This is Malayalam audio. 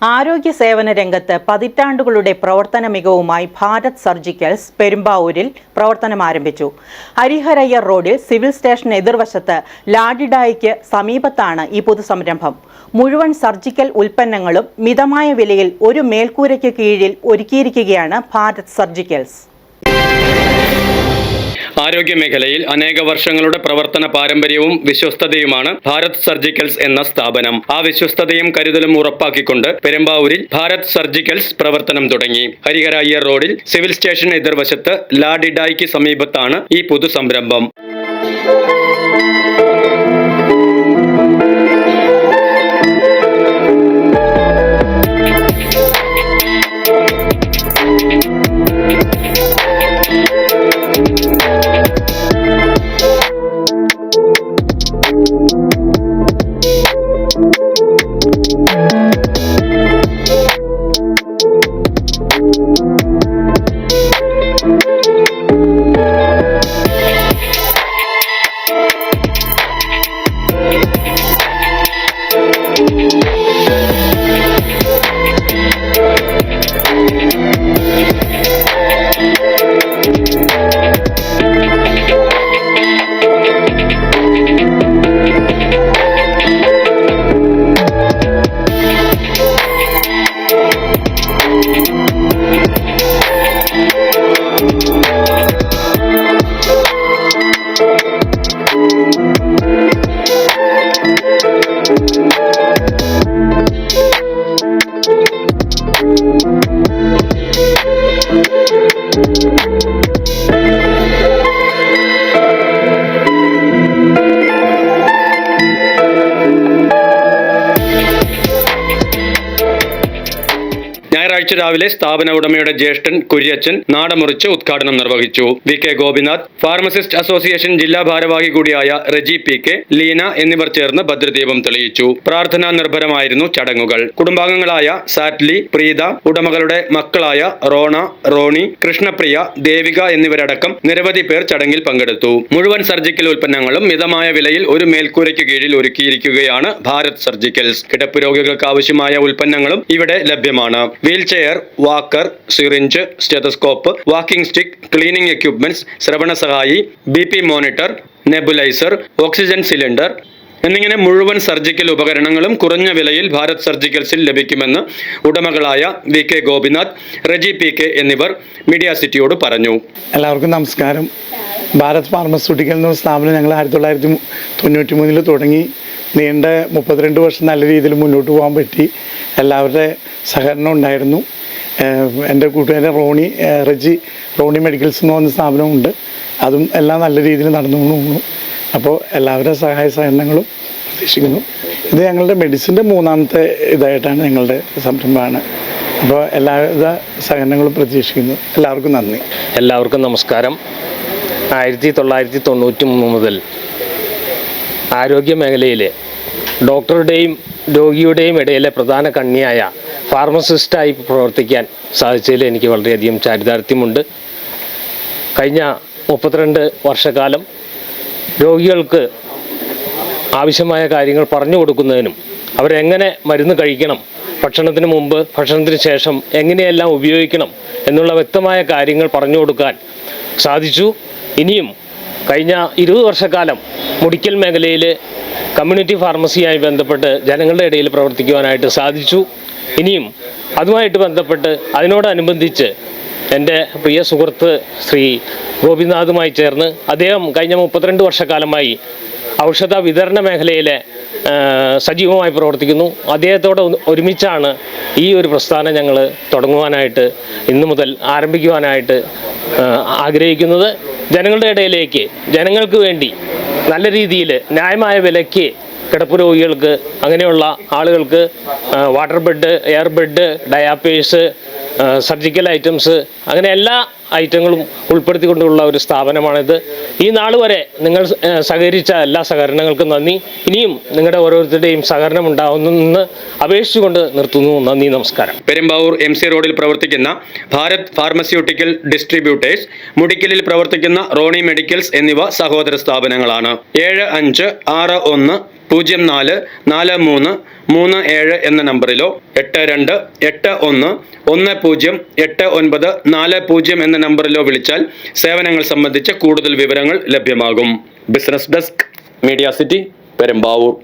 ആരോഗ്യ സേവന രംഗത്ത് പതിറ്റാണ്ടുകളുടെ പ്രവർത്തന മികവുമായി ഭാരത് സർജിക്കൽസ് പെരുമ്പാവൂരിൽ പ്രവർത്തനം ആരംഭിച്ചു. ഹരിഹരയ്യർ റോഡിൽ സിവിൽ സ്റ്റേഷൻ എതിർവശത്ത് ലാഡിഡായിക്ക് സമീപത്താണ് ഈ പൊതുസംരംഭം. മുഴുവൻ സർജിക്കൽ ഉൽപ്പന്നങ്ങളും മിതമായ വിലയിൽ ഒരു മേൽക്കൂരയ്ക്ക് കീഴിൽ ഒരുക്കിയിരിക്കുകയാണ് ഭാരത് സർജിക്കൽസ്. ആരോഗ്യമേഖലയിൽ അനേക വർഷങ്ങളുടെ പ്രവർത്തന പാരമ്പര്യവും വിശ്വസ്തതയുമാണ് ഭാരത് സർജിക്കൽസ് എന്ന സ്ഥാപനം. ആ വിശ്വസ്തതയും കരുതലും ഉറപ്പാക്കിക്കൊണ്ട് പെരുമ്പാവൂരിൽ ഭാരത് സർജിക്കൽസ് പ്രവർത്തനം തുടങ്ങി. ഹരിഹരയ്യർ റോഡിൽ സിവിൽ സ്റ്റേഷൻ എതിർവശത്ത് ലാഡിഡായിക്ക് സമീപത്താണ് ഈ പൊതുസംരംഭം. ഞായറാഴ്ച രാവിലെ സ്ഥാപന ഉടമയുടെ ജ്യേഷ്ഠൻ കുര്യച്ചൻ നാടമുറിച്ച് ഉദ്ഘാടനം നിർവഹിച്ചു. VK ഗോപിനാഥ്, ഫാർമസിസ്റ്റ് അസോസിയേഷൻ ജില്ലാ ഭാരവാഹി കൂടിയായ റെജി PK, ലീന എന്നിവർ ചേർന്ന് ഭദ്രദീപം തെളിയിച്ചു. പ്രാർത്ഥനാ നിർഭരമായിരുന്നു ചടങ്ങുകൾ. കുടുംബാംഗങ്ങളായ സാറ്റ്ലി, പ്രീത, ഉടമകളുടെ മക്കളായ റോണ, റോണി, കൃഷ്ണപ്രിയ, ദേവിക എന്നിവരടക്കം നിരവധി പേർ ചടങ്ങിൽ പങ്കെടുത്തു. മുഴുവൻ സർജിക്കൽ ഉൽപ്പന്നങ്ങളും മിതമായ വിലയിൽ ഒരു മേൽക്കൂരയ്ക്ക് കീഴിൽ ഒരുക്കിയിരിക്കുകയാണ് ഭാരത് സർജിക്കൽസ്. കിടപ്പ് രോഗികൾക്ക് ആവശ്യമായ ഉൽപ്പന്നങ്ങളും ഇവിടെ ലഭ്യമാണ്. Wheelchair, walker, syringe, stethoscope, walking stick, cleaning equipments, ശ്രവണ സഹായി, BP monitor, nebuliser, oxygen cylinder എന്നിങ്ങനെ മുഴുവൻ സർജിക്കൽ ഉപകരണങ്ങളും കുറഞ്ഞ വിലയിൽ ഭാരത് സർജിക്കൽസിൽ ലഭിക്കുമെന്ന് ഉടമകളായ VK ഗോപിനാഥ്, റെജി PK എന്നിവർ മീഡിയ സിറ്റിയോട് പറഞ്ഞു. എല്ലാവർക്കും നമസ്കാരം. ഭാരത് ഫാർമസ്യൂട്ടിക്കൽ എന്ന സ്ഥാപനം ഞങ്ങൾ 1993 തുടങ്ങി. നീണ്ട 32 വർഷം നല്ല രീതിയിൽ മുന്നോട്ട് പോകാൻ പറ്റി. എല്ലാവരുടെ സഹകരണം ഉണ്ടായിരുന്നു. എൻ്റെ കൂട്ടുകാരൻ റോണി മെഡിക്കൽസ് എന്ന് പറഞ്ഞ സ്ഥാപനമുണ്ട്. അതും എല്ലാം നല്ല രീതിയിൽ നടന്നുകൊണ്ട് പോകുന്നു. അപ്പോൾ എല്ലാവരുടെ സഹായ സഹകരണങ്ങളും പ്രതീക്ഷിക്കുന്നു. ഇത് ഞങ്ങളുടെ മെഡിസിൻ്റെ 3ാമത്തെ ഇതായിട്ടാണ് ഞങ്ങളുടെ സംരംഭമാണ്. അപ്പോൾ എല്ലാവിധ സഹകരണങ്ങളും പ്രതീക്ഷിക്കുന്നു. എല്ലാവർക്കും നന്ദി. എല്ലാവർക്കും നമസ്കാരം. 1993 മുതൽ ആരോഗ്യ മേഖലയിലെ ഡോക്ടറുടെയും രോഗിയുടെയും ഇടയിലെ പ്രധാന കണ്ണിയായ ഫാർമസിസ്റ്റായി പ്രവർത്തിക്കാൻ സാധിച്ചതിൽ എനിക്ക് വളരെയധികം ചാരിതാർത്ഥ്യമുണ്ട്. കഴിഞ്ഞ 32 വർഷക്കാലം രോഗികൾക്ക് ആവശ്യമായ കാര്യങ്ങൾ പറഞ്ഞു കൊടുക്കുന്നതിനും അവരെങ്ങനെ മരുന്ന് കഴിക്കണം, ഭക്ഷണത്തിന് മുമ്പ് ഭക്ഷണത്തിന് ശേഷം എങ്ങനെയെല്ലാം ഉപയോഗിക്കണം എന്നുള്ള വ്യക്തമായ കാര്യങ്ങൾ പറഞ്ഞു കൊടുക്കാൻ സാധിച്ചു. ഇനിയും കഴിഞ്ഞ 20 വർഷക്കാലം മെഡിക്കൽ മേഖലയിൽ കമ്മ്യൂണിറ്റി ഫാർമസിയായി ബന്ധപ്പെട്ട് ജനങ്ങളുടെ ഇടയിൽ പ്രവർത്തിക്കുവാനായിട്ട് സാധിച്ചു. ഇനിയും അതുമായിട്ട് ബന്ധപ്പെട്ട് അതിനോടനുബന്ധിച്ച് എൻ്റെ പ്രിയ സുഹൃത്ത് ശ്രീ ഗോപിനാഥുമായി ചേർന്ന് അദ്ദേഹം കഴിഞ്ഞ 32 വർഷക്കാലമായി ഔഷധ വിതരണ മേഖലയിലെ സജീവമായി പ്രവർത്തിക്കുന്നു. അദ്ദേഹത്തോട് ഒരുമിച്ചാണ് ഈ ഒരു പ്രസ്ഥാനം ഞങ്ങൾ തുടങ്ങുവാനായിട്ട് ഇന്നു മുതൽ ആരംഭിക്കുവാനായിട്ട് ആഗ്രഹിക്കുന്നത്. ജനങ്ങളുടെ ഇടയിലേക്ക് ജനങ്ങൾക്ക് വേണ്ടി നല്ല രീതിയിൽ ന്യായമായ വിലയ്ക്ക് കിടപ്പ് രോഗികൾക്ക്, അങ്ങനെയുള്ള ആളുകൾക്ക് water bed, air bed, diapers, surgical items, അങ്ങനെ എല്ലാ ഐറ്റങ്ങളും ഉൾപ്പെടുത്തിക്കൊണ്ടുള്ള ഒരു സ്ഥാപനമാണിത്. ഈ നാൾ വരെ നിങ്ങൾ സഹകരിച്ച എല്ലാ സഹകരണങ്ങൾക്കും നന്ദി. ഇനിയും നിങ്ങളുടെ ഓരോരുത്തരുടെയും സഹകരണം ഉണ്ടാവുമെന്ന് അപേക്ഷിച്ചുകൊണ്ട് നിർത്തുന്നു. നന്ദി, നമസ്കാരം. പെരുമ്പാവൂർ MC റോഡിൽ പ്രവർത്തിക്കുന്ന ഭാരത് ഫാർമസ്യൂട്ടിക്കൽ ഡിസ്ട്രിബ്യൂട്ടേഴ്സ്, മുടിക്കലിൽ പ്രവർത്തിക്കുന്ന റോണി മെഡിക്കൽസ് എന്നിവ സഹോദര സ്ഥാപനങ്ങളാണ്. 75644337 എന്ന നമ്പറിലോ 8281108940 എന്ന നമ്പറിലോ വിളിച്ചാൽ സേവനങ്ങൾ സംബന്ധിച്ച കൂടുതൽ വിവരങ്ങൾ ലഭ്യമാകും. Business desk, media city, Perumbavoor.